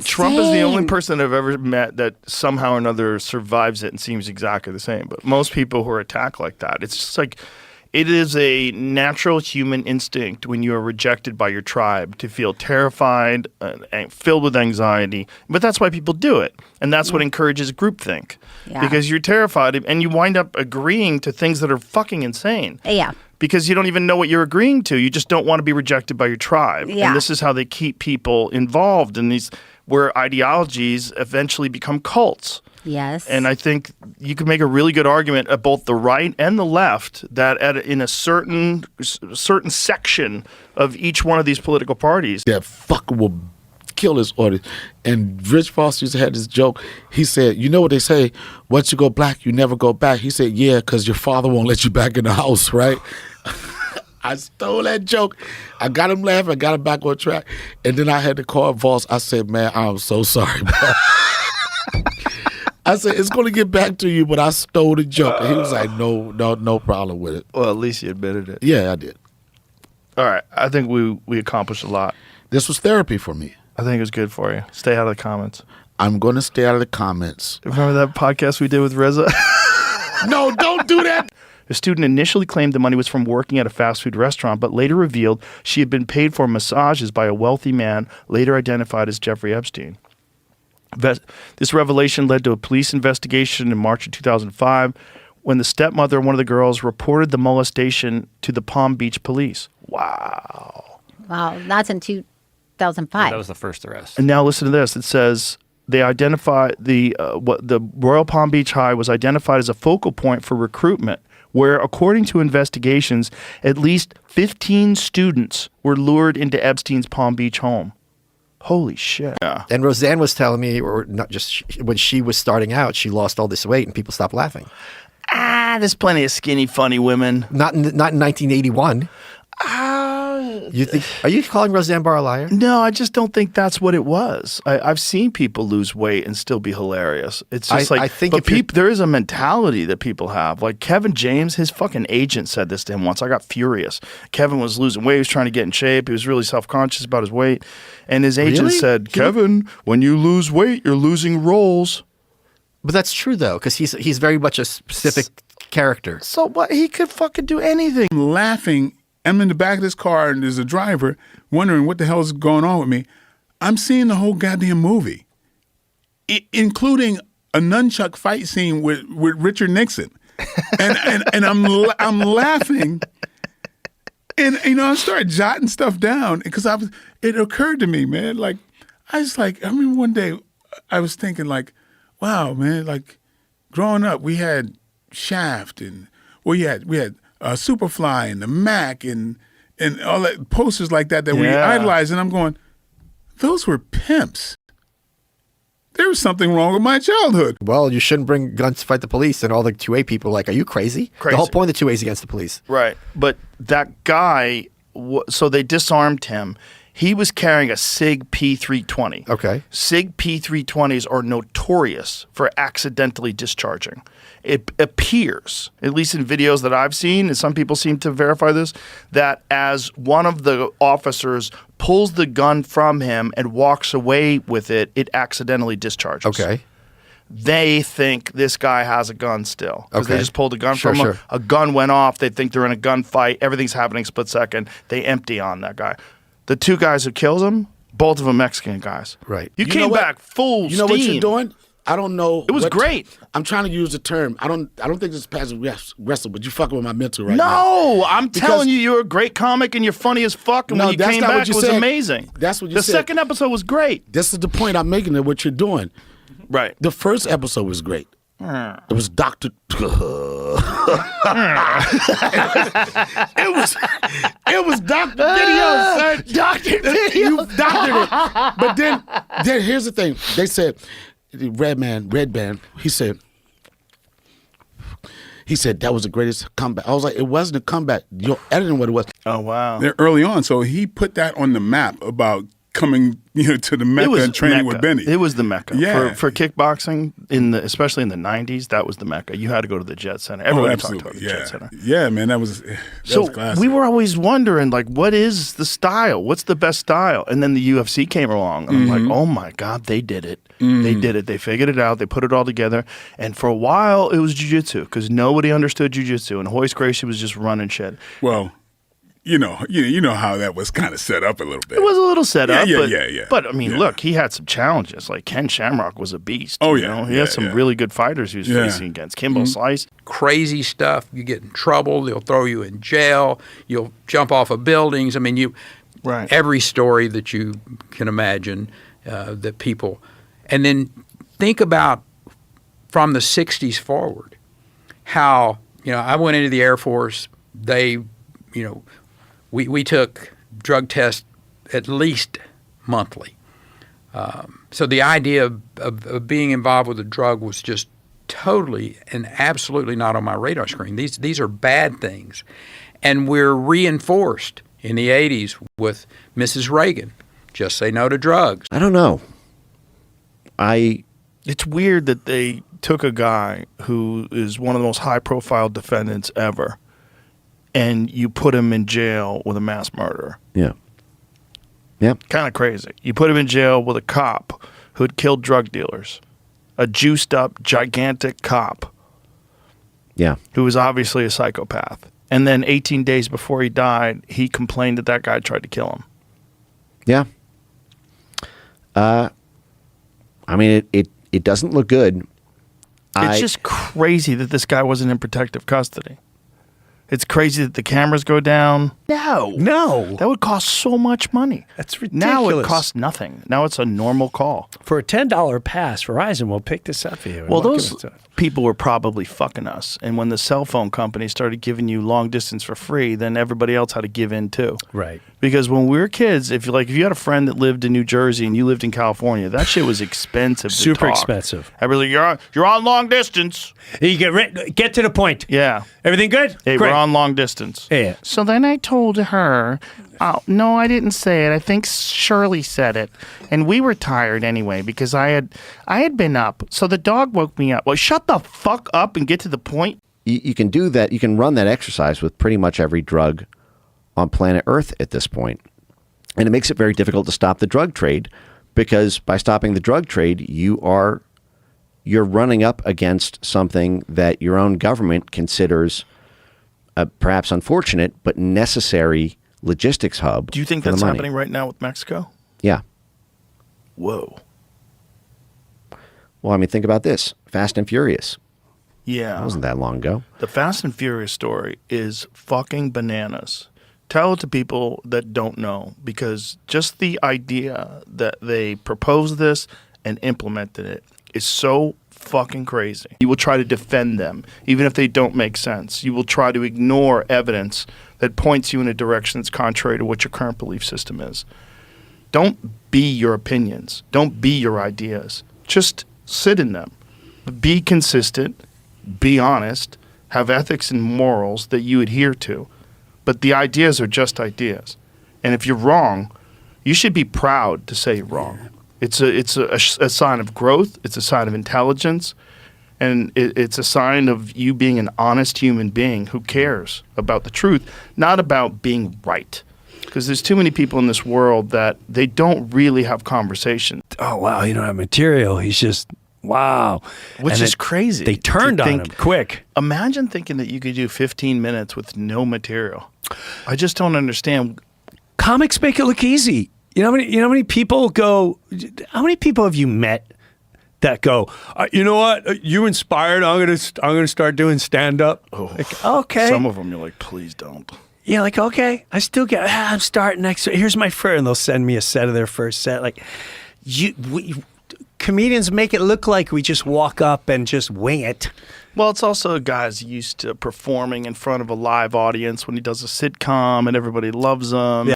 Trump is the only person I've ever met that somehow or another survives it and seems exactly the same. But most people who are attacked like that, it's just like, it is a natural human instinct when you are rejected by your tribe to feel terrified and filled with anxiety. But that's why people do it. And that's what encourages groupthink. Yeah. Because you're terrified and you wind up agreeing to things that are fucking insane. Yeah. Because you don't even know what you're agreeing to. You just don't want to be rejected by your tribe. Yeah. And this is how they keep people involved in these, where ideologies eventually become cults. Yes. And I think you could make a really good argument at both the right and the left that in a certain section of each one of these political parties. That fucker will kill his audience. And Rich Foster used to have this joke. He said, you know what they say, once you go black, you never go back. He said, yeah, because your father won't let you back in the house, right? I stole that joke. I got him laughing. I got him back on track. And then I had to call Voss. I said, man, I'm so sorry, bro. I said, it's going to get back to you, but I stole the joke. And he was like, no problem with it. Well, at least you admitted it. Yeah, I did. All right. I think we accomplished a lot. This was therapy for me. I think it was good for you. Stay out of the comments. I'm going to stay out of the comments. Remember that podcast we did with Reza? No, don't do that. The student initially claimed the money was from working at a fast food restaurant, but later revealed she had been paid for massages by a wealthy man, later identified as Jeffrey Epstein. This revelation led to a police investigation in March of 2005 when the stepmother of one of the girls reported the molestation to the Palm Beach police. Wow. Wow, that's in 2005. That was the first arrest. And now listen to this. It says they identified the Royal Palm Beach High was identified as a focal point for recruitment, where, according to investigations, at least 15 students were lured into Epstein's Palm Beach home. Holy shit. Yeah. And Roseanne was telling me, or not just when she was starting out, she lost all this weight and people stopped laughing. There's plenty of skinny, funny women. Not in 1981. You think? Are you calling Roseanne Barr a liar? No, I just don't think that's what it was. I've seen people lose weight and still be hilarious. It's just I think there is a mentality that people have. Like Kevin James, his fucking agent said this to him once. I got furious. Kevin was losing weight. He was trying to get in shape. He was really self-conscious about his weight. And his agent said, Kevin, when you lose weight, you're losing roles. But that's true, though, because he's very much a specific character. So what? He could fucking do anything. Laughing. I'm in the back of this car and there's a driver wondering what the hell is going on with me. I'm seeing the whole goddamn movie, including a nunchuck fight scene with Richard Nixon. And I'm laughing. And, I started jotting stuff down because it occurred to me, man, like, I remember one day I was thinking like, wow, man, like growing up, we had Shaft and we had Superfly and the Mac and all that posters like that we idolized, and I'm going, those were pimps. There was something wrong with my childhood. Well, you shouldn't bring guns to fight the police, and all the 2A people are like, are you crazy? The whole point of the 2A is against the police. Right, but that guy, so they disarmed him. He was carrying a SIG P320. Okay. SIG P320s are notorious for accidentally discharging. It appears, at least in videos that I've seen, and some people seem to verify this, that as one of the officers pulls the gun from him and walks away with it, it accidentally discharges. Okay. They think this guy has a gun still. Because they just pulled a gun from him. Sure. A gun went off. They think they're in a gunfight. Everything's happening split second. They empty on that guy. The two guys who kills him, both of them Mexican guys. Right. You came back full steam. You know what you're doing? I don't know. It was great. I'm trying to use the term. I don't think this is passive wrestle, but you fucking with my mental right now. No, I'm telling you, you're a great comic and you're funny as fuck. And when you came back, it was amazing. That's what you said. The second episode was great. This is the point I'm making of what you're doing. Right. The first episode was great. It was Dr. It was Dr. Video, son. Dr. Video. You doctored it. But then here's the thing. They said, Red Band, he said that was the greatest comeback. I was like, it wasn't a comeback. You're editing what it was. Oh, wow. They're early on. So he put that on the map about coming, to the Mecca and training with Benny. It was the Mecca. Yeah. For kickboxing, especially in the 90s, that was the Mecca. You had to go to the Jet Center. Everybody talked about the Jet Center. Yeah, man, that was classic. We were always wondering, like, what is the style? What's the best style? And then the UFC came along, and I'm like, oh my God, they did it. They did it. They figured it out. They put it all together. And for a while, it was jiu-jitsu because nobody understood jiu-jitsu, and Hoist Gracie was just running shit. Well, you know how that was kind of set up a little bit. It was a little set up. Yeah. But I mean, look, he had some challenges. Like Ken Shamrock was a beast. Oh, He had some really good fighters he was facing against. Kimbo Slice. Crazy stuff. You get in trouble. They'll throw you in jail. You'll jump off of buildings. I mean, Right. every story that you can imagine that people. And then think about from the 60s forward how, I went into the Air Force. They, we took drug tests at least monthly. So the idea of being involved with a drug was just totally and absolutely not on my radar screen. These are bad things. And we're reinforced in the 80s with Mrs. Reagan. Just say no to drugs. I don't know. It's weird that they took a guy who is one of the most high-profile defendants ever, and you put him in jail with a mass murderer. Yeah. Yeah. Kind of crazy. You put him in jail with a cop who had killed drug dealers, a juiced-up, gigantic cop Yeah. who was obviously a psychopath. And then 18 days before he died, he complained that guy tried to kill him. Yeah. I mean, it doesn't look good. It's just crazy that this guy wasn't in protective custody. It's crazy that the cameras go down. No. That would cost so much money. That's Now it ridiculous. costs nothing. Now it's a normal call. For a $10 pass, Verizon will pick this up for you. and Well, we'll those give it to- people were probably fucking us. And when the cell phone company started giving you long distance for free, then everybody else had to give in too. Right. Because when we were kids, if you had a friend that lived in New Jersey and you lived in California, that shit was expensive. to Super talk. expensive. Everybody, you're on long distance. You get to the point. Yeah. Everything good? Hey, Great. we're on long distance. Yeah. So then I told her, oh, no, I didn't say it. I think Shirley said it. And we were tired anyway because I had been up. So the dog woke me up. Well, shut the fuck up and get to the point. You can do that. You can run that exercise with pretty much every drug on planet Earth at this point. And it makes it very difficult to stop the drug trade because by stopping the drug trade, you're running up against something that your own government considers perhaps unfortunate but necessary logistics hub. Do you think for the that's money. happening right now with Mexico? Yeah. Whoa. Well, I mean, think about this. Fast and Furious. Yeah. That wasn't that long ago. The Fast and Furious story is fucking bananas. Tell it to people that don't know, because just the idea that they proposed this and implemented it is so fucking crazy. You will try to defend them, even if they don't make sense. You will try to ignore evidence that points you in a direction that's contrary to what your current belief system is. Don't be your opinions. Don't be your ideas. Just sit in them. Be consistent. Be honest. Have ethics and morals that you adhere to. But the ideas are just ideas. And if you're wrong, you should be proud to say you're wrong. It's a sign of growth. It's a sign of intelligence. And it's a sign of you being an honest human being who cares about the truth, not about being right. Because there's too many people in this world that they don't really have conversation. Oh, wow. You don't have material. He's just, wow. Which And is crazy. They turned to on think- him quick. Imagine thinking that you could do 15 minutes with no material. I just don't understand. Comics make it look easy. You know how many people go, how many people have you met that go, you know what, you inspired, I'm gonna start doing stand-up? Like, okay. Some of them you're like, please don't. Yeah, like, okay, I still get, I'm starting next, here's my first, and they'll send me a set of their first set. Like, comedians make it look like we just walk up and just wing it. Well, it's also guys used to performing in front of a live audience when he does a sitcom and everybody loves him.